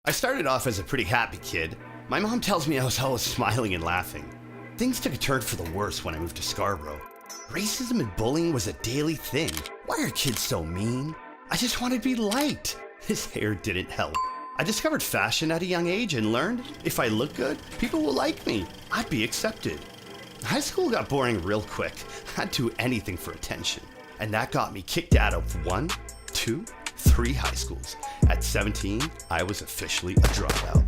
I started off as a pretty happy kid. My mom tells me I was always smiling and laughing. Things took a turn for the worse when I moved to Scarborough. Racism and bullying was a daily thing. Why are kids so mean? I just wanted to be liked. His hair didn't help. I discovered fashion at a young age and learned if I look good, people will like me. I'd be accepted. High school got boring real quick. I'd do anything for attention. And that got me kicked out of 1, 2, 3 high schools. At 17, I was officially a dropout.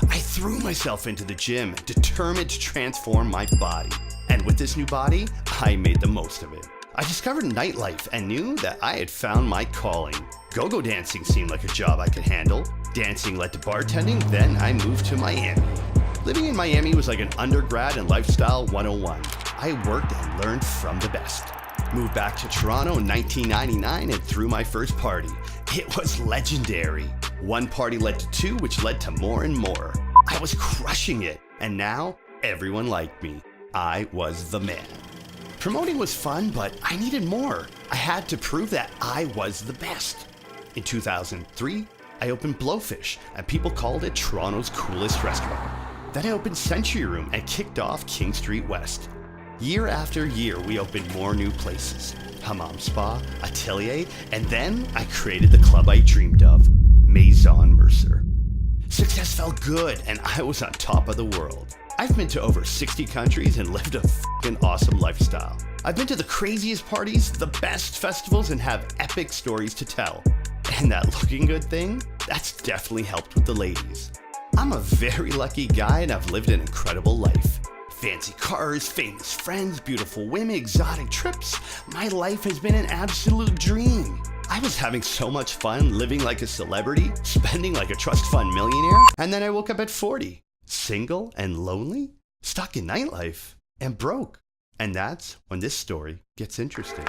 I threw myself into the gym, determined to transform my body. And with this new body, I made the most of it. I discovered nightlife and knew that I had found my calling. Go-go dancing seemed like a job I could handle. Dancing led to bartending, then I moved to Miami. Living in Miami was like an undergrad in Lifestyle 101. I worked and learned from the best. Moved back to Toronto in 1999 and threw my first party. It was legendary. One party led to 2, which led to more and more. I was crushing it, and now everyone liked me. I was the man. Promoting was fun, but I needed more. I had to prove that I was the best. In 2003, I opened Blowfish, and people called it Toronto's coolest restaurant. Then I opened Century Room and kicked off King Street West. Year after year, we opened more new places. Hammam Spa, Atelier, and then I created the club I dreamed of, Maison Mercer. Success felt good, and I was on top of the world. I've been to over 60 countries and lived a f***ing awesome lifestyle. I've been to the craziest parties, the best festivals, and have epic stories to tell. And that looking good thing, that's definitely helped with the ladies. I'm a very lucky guy and I've lived an incredible life. Fancy cars, famous friends, beautiful women, exotic trips. My life has been an absolute dream. I was having so much fun living like a celebrity, spending like a trust fund millionaire, and then I woke up at 40, single and lonely, stuck in nightlife, and broke. And that's when this story gets interesting.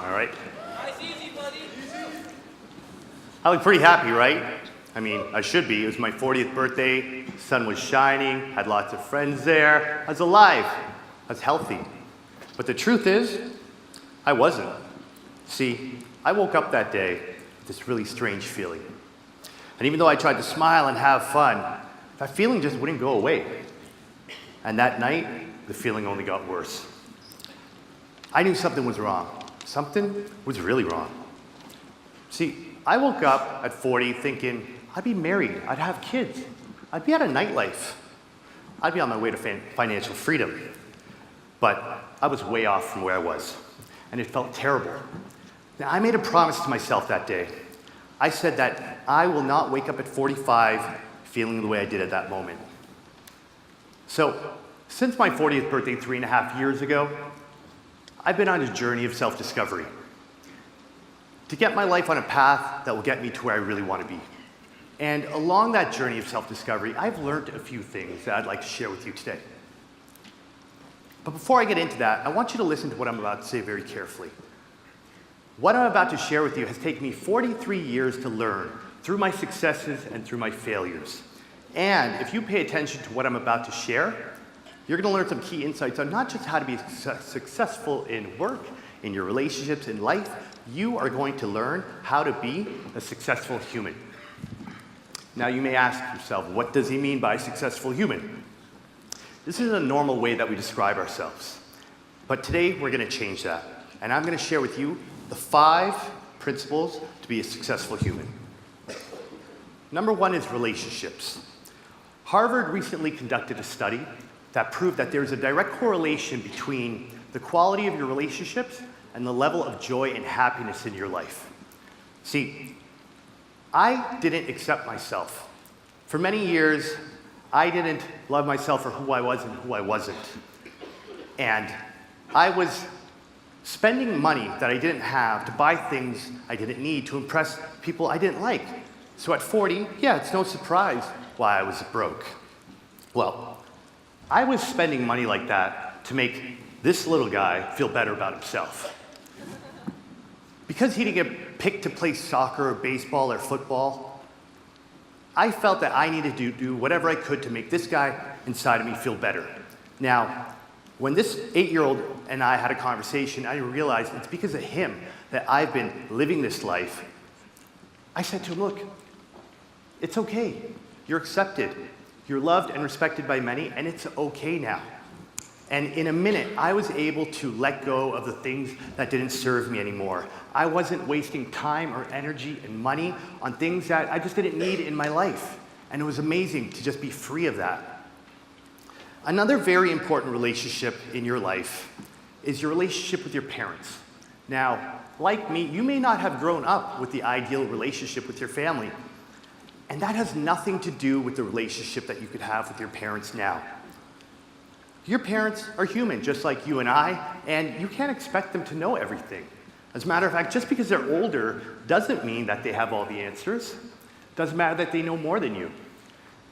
All right. I look pretty happy, right? I mean, I should be. It was my 40th birthday, the sun was shining, had lots of friends there. I was alive, I was healthy. But the truth is, I wasn't. See, I woke up that day with this really strange feeling. And even though I tried to smile and have fun, that feeling just wouldn't go away. And that night, the feeling only got worse. I knew something was wrong. Something was really wrong. See, I woke up at 40 thinking I'd be married, I'd have kids, I'd be at a nightlife. I'd be on my way to financial freedom. But I was way off from where I was, and it felt terrible. Now, I made a promise to myself that day. I said that I will not wake up at 45 feeling the way I did at that moment. So, since my 40th birthday 3.5 years ago, I've been on a journey of self-discovery to get my life on a path that will get me to where I really want to be. And along that journey of self-discovery, I've learned a few things that I'd like to share with you today. But before I get into that, I want you to listen to what I'm about to say very carefully. What I'm about to share with you has taken me 43 years to learn through my successes and through my failures. And if you pay attention to what I'm about to share, you're going to learn some key insights on not just how to be successful in work, in your relationships, in life. You are going to learn how to be a successful human. Now you may ask yourself, what does he mean by successful human? This is a normal way that we describe ourselves. But today we're going to change that. And I'm going to share with you the 5 principles to be a successful human. Number 1 is relationships. Harvard recently conducted a study that proved that there's a direct correlation between the quality of your relationships and the level of joy and happiness in your life. See, I didn't accept myself. For many years, I didn't love myself for who I was and who I wasn't. And I was spending money that I didn't have to buy things I didn't need to impress people I didn't like. So at 40, yeah, it's no surprise why I was broke. Well, I was spending money like that to make this little guy feel better about himself. Because he didn't get picked to play soccer or baseball or football, I felt that I needed to do whatever I could to make this guy inside of me feel better. Now, When this 8-year-old and I had a conversation, I realized it's because of him that I've been living this life. I said to him, look, it's okay. You're accepted. You're loved and respected by many, and it's okay now. And in a minute, I was able to let go of the things that didn't serve me anymore. I wasn't wasting time or energy and money on things that I just didn't need in my life. And it was amazing to just be free of that. Another very important relationship in your life is your relationship with your parents. Now, like me, you may not have grown up with the ideal relationship with your family, and that has nothing to do with the relationship that you could have with your parents now. Your parents are human, just like you and I, and you can't expect them to know everything. As a matter of fact, just because they're older doesn't mean that they have all the answers. Doesn't matter that they know more than you.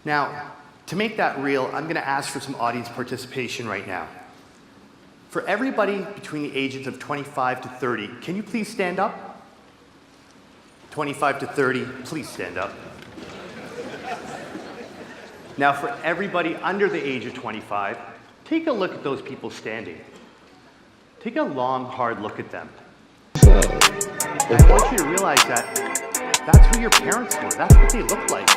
Now, to make that real, I'm going to ask for some audience participation right now. For everybody between the ages of 25 to 30, can you please stand up? 25 to 30, please stand up. Now, for everybody under the age of 25, take a look at those people standing. Take a long, hard look at them. And I want you to realize that that's who your parents were. That's what they look like.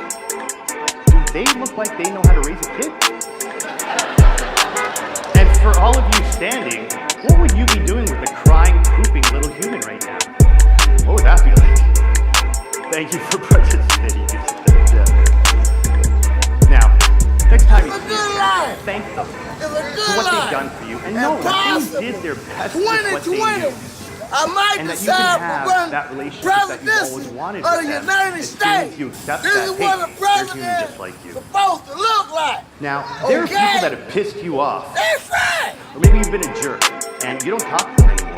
Do they look like they know how to raise a kid? And for all of you standing, what would you be doing with a crying, pooping little human right now? What would that be like? Thank you for participating. Now, next time you see them, thank them for what they've done for you. And know that they did their best with what they knew. I might And that you can have that relationship that you've always wanted with them as soon as you accept that, hey, they're human just like you. Supposed to look like. Now, there are people that have pissed you off. That's right. Or maybe you've been a jerk, and you don't talk to them anymore.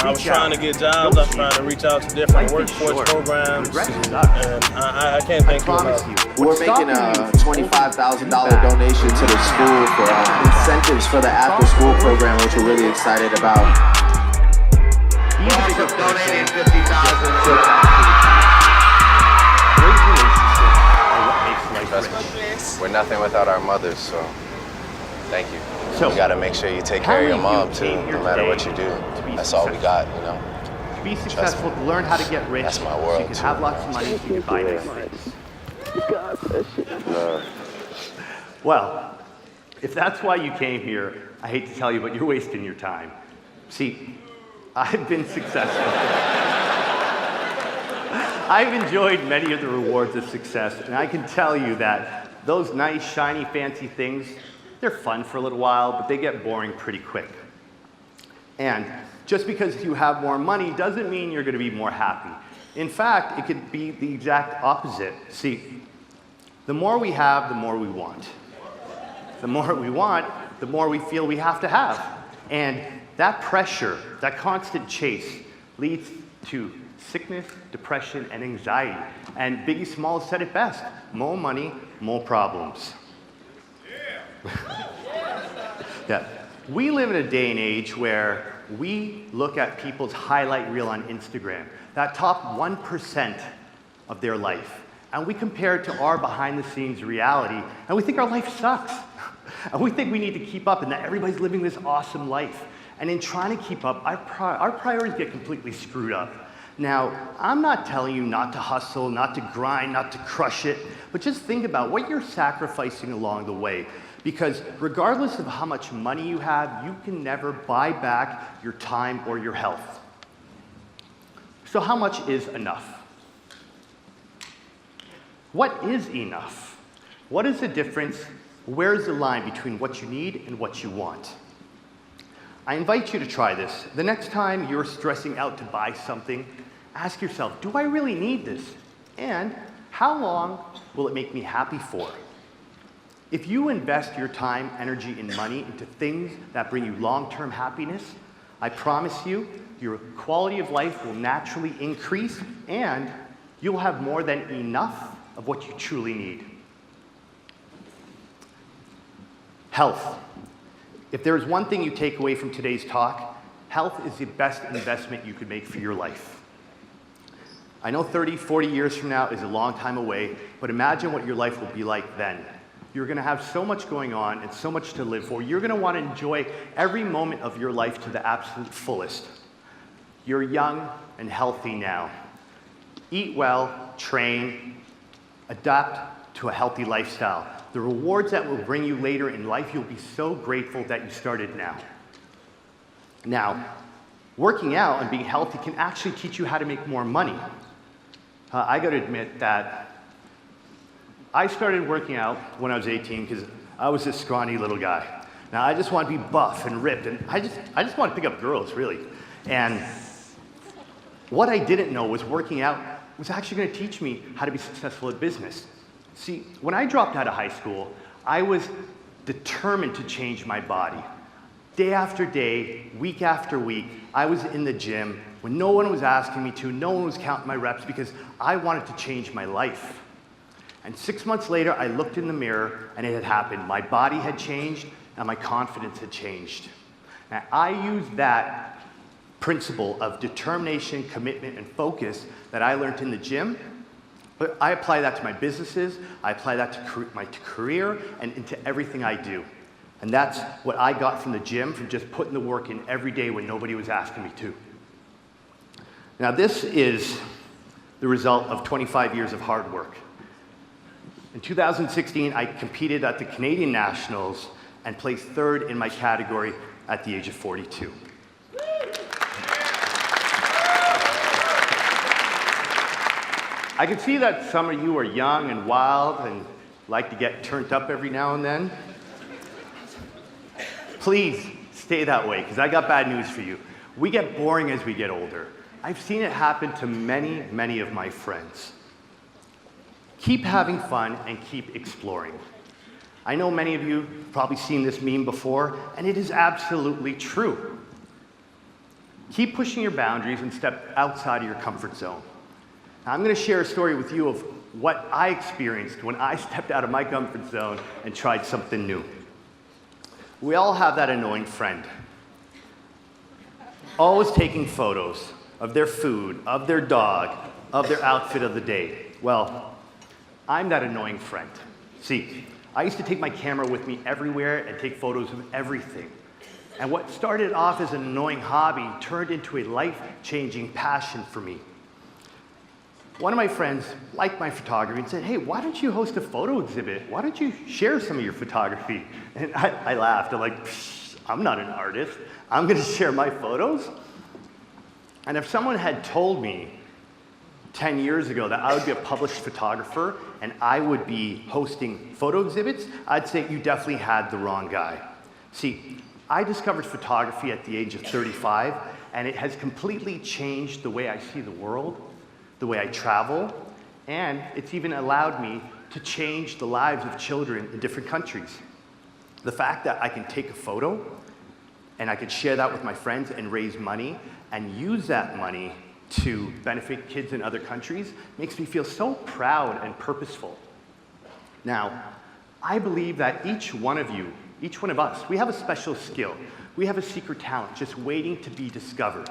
I was trying to get jobs, I was trying to reach out to different workforce programs, and I can't thank you enough. We're making a $25,000 donation to the school for incentives for the after-school program, which we're really excited about. Donating $50,000. We're nothing without our mothers, so thank you. So, you gotta make sure you take care of your mom too, no matter what you do. That's all we got, you know. To be successful, to learn how to get rich, That's my world, so you can have lots of money, so you can buy nice things. Well, if that's why you came here, I hate to tell you, but you're wasting your time. See, I've been successful. I've enjoyed many of the rewards of success, and I can tell you that those nice, shiny, fancy things, they're fun for a little while, but they get boring pretty quick. And just because you have more money doesn't mean you're going to be more happy. In fact, it could be the exact opposite. See, the more we have, the more we want. The more we want, the more we feel we have to have. And that pressure, that constant chase, leads to sickness, depression, and anxiety. And Biggie Smalls said it best: more money, more problems. Yeah. We live in a day and age where we look at people's highlight reel on Instagram, that top 1% of their life, and we compare it to our behind-the-scenes reality, and we think our life sucks. And we think we need to keep up and that everybody's living this awesome life. And in trying to keep up, our priorities get completely screwed up. Now, I'm not telling you not to hustle, not to grind, not to crush it, but just think about what you're sacrificing along the way. Because regardless of how much money you have, you can never buy back your time or your health. So how much is enough? What is enough? What is the difference? Where is the line between what you need and what you want? I invite you to try this. The next time you're stressing out to buy something, ask yourself, do I really need this? And how long will it make me happy for? If you invest your time, energy, and money into things that bring you long-term happiness, I promise you, your quality of life will naturally increase and you'll have more than enough of what you truly need. Health. If there is one thing you take away from today's talk, health is the best investment you could make for your life. I know 30, 40 years from now is a long time away, but imagine what your life will be like then. You're going to have so much going on and so much to live for. You're going to want to enjoy every moment of your life to the absolute fullest. You're young and healthy now. Eat well, train, adapt to a healthy lifestyle. The rewards that will bring you later in life, you'll be so grateful that you started now. Now, working out and being healthy can actually teach you how to make more money. I got to admit that I started working out when I was 18 because I was this scrawny little guy. Now, I just want to be buff and ripped, and I just want to pick up girls, really. And what I didn't know was working out was actually going to teach me how to be successful at business. See, when I dropped out of high school, I was determined to change my body. Day after day, week after week, I was in the gym when no one was asking me to, no one was counting my reps because I wanted to change my life. And 6 months later, I looked in the mirror and it had happened. My body had changed and my confidence had changed. And I used that principle of determination, commitment, and focus that I learned in the gym, but I apply that to my businesses, I apply that to my career, and into everything I do. And that's what I got from the gym, from just putting the work in every day when nobody was asking me to. Now this is the result of 25 years of hard work. In 2016, I competed at the Canadian Nationals and placed third in my category at the age of 42. I can see that some of you are young and wild and like to get turned up every now and then. Please stay that way, because I got bad news for you. We get boring as we get older. I've seen it happen to many, many of my friends. Keep having fun and keep exploring. I know many of you have probably seen this meme before, and it is absolutely true. Keep pushing your boundaries and step outside of your comfort zone. Now, I'm going to share a story with you of what I experienced when I stepped out of my comfort zone and tried something new. We all have that annoying friend, always taking photos of their food, of their dog, of their outfit of the day. Well, I'm that annoying friend. See, I used to take my camera with me everywhere and take photos of everything. And what started off as an annoying hobby turned into a life-changing passion for me. One of my friends liked my photography and said, "Hey, why don't you host a photo exhibit? Why don't you share some of your photography?" And I laughed. I'm like, I'm not an artist. I'm going to share my photos? And if someone had told me 10 years ago that I would be a published photographer and I would be hosting photo exhibits, I'd say you definitely had the wrong guy. See, I discovered photography at the age of 35, and it has completely changed the way I see the world, the way I travel, and it's even allowed me to change the lives of children in different countries. The fact that I can take a photo and I can share that with my friends and raise money and use that money to benefit kids in other countries makes me feel so proud and purposeful. Now, I believe that each one of you, each one of us, we have a special skill. We have a secret talent just waiting to be discovered.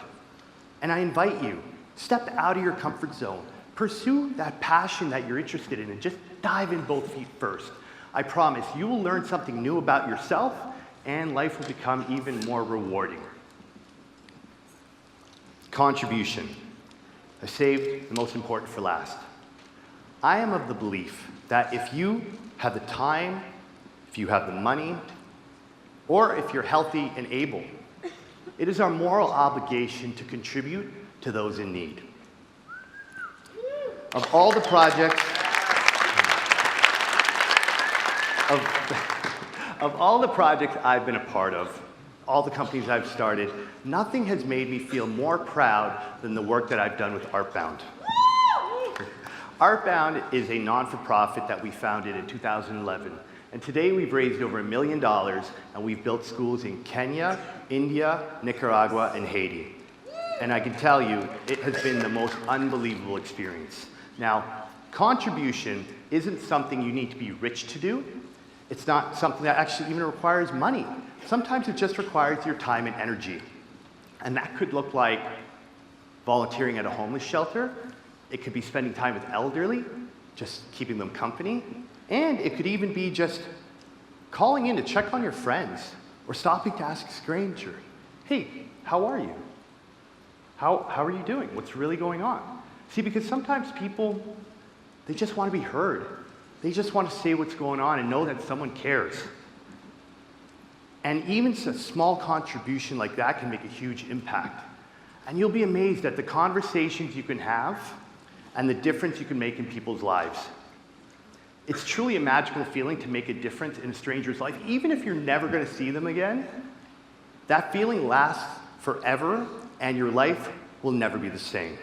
And I invite you, step out of your comfort zone. Pursue that passion that you're interested in and just dive in both feet first. I promise you will learn something new about yourself and life will become even more rewarding. Contribution. I saved the most important for last. I am of the belief that if you have the time, if you have the money, or if you're healthy and able, it is our moral obligation to contribute to those in need. Of all the projects, of all the projects I've been a part of, all the companies I've started, nothing has made me feel more proud than the work that I've done with Artbound. Artbound is a non-for-profit that we founded in 2011. And today we've raised over $1 million and we've built schools in Kenya, India, Nicaragua, and Haiti. And I can tell you, it has been the most unbelievable experience. Now, contribution isn't something you need to be rich to do. It's not something that actually even requires money. Sometimes it just requires your time and energy. And that could look like volunteering at a homeless shelter. It could be spending time with elderly, just keeping them company. And it could even be just calling in to check on your friends or stopping to ask a stranger, hey, how are you? How are you doing? What's really going on? See, because sometimes people, they just want to be heard. They just want to say what's going on and know that someone cares. And even a small contribution like that can make a huge impact. And you'll be amazed at the conversations you can have and the difference you can make in people's lives. It's truly a magical feeling to make a difference in a stranger's life. Even if you're never going to see them again, that feeling lasts forever and your life will never be the same.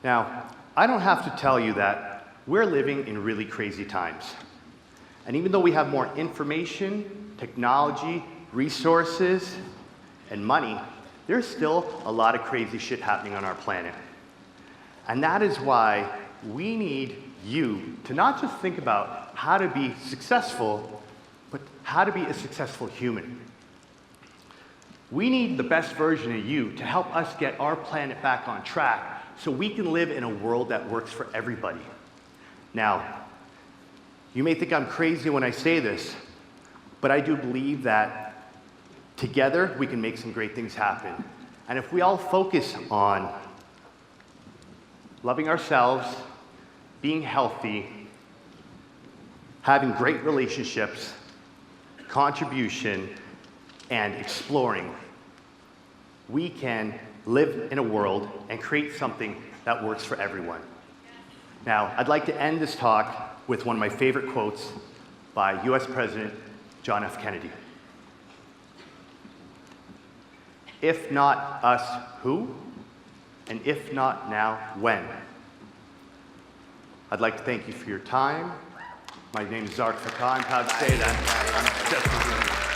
Now, I don't have to tell you that we're living in really crazy times. And even though we have more information, technology, resources, and money, there's still a lot of crazy shit happening on our planet. And that is why we need you to not just think about how to be successful, but how to be a successful human. We need the best version of you to help us get our planet back on track so we can live in a world that works for everybody. Now, you may think I'm crazy when I say this, but I do believe that together we can make some great things happen. And if we all focus on loving ourselves, being healthy, having great relationships, contribution, and exploring, we can live in a world and create something that works for everyone. Now, I'd like to end this talk with one of my favorite quotes by US President John F. Kennedy. If not us, who? And if not now, when? I'd like to thank you for your time. My name is Zark Fakah. I'm proud to say that. I'm just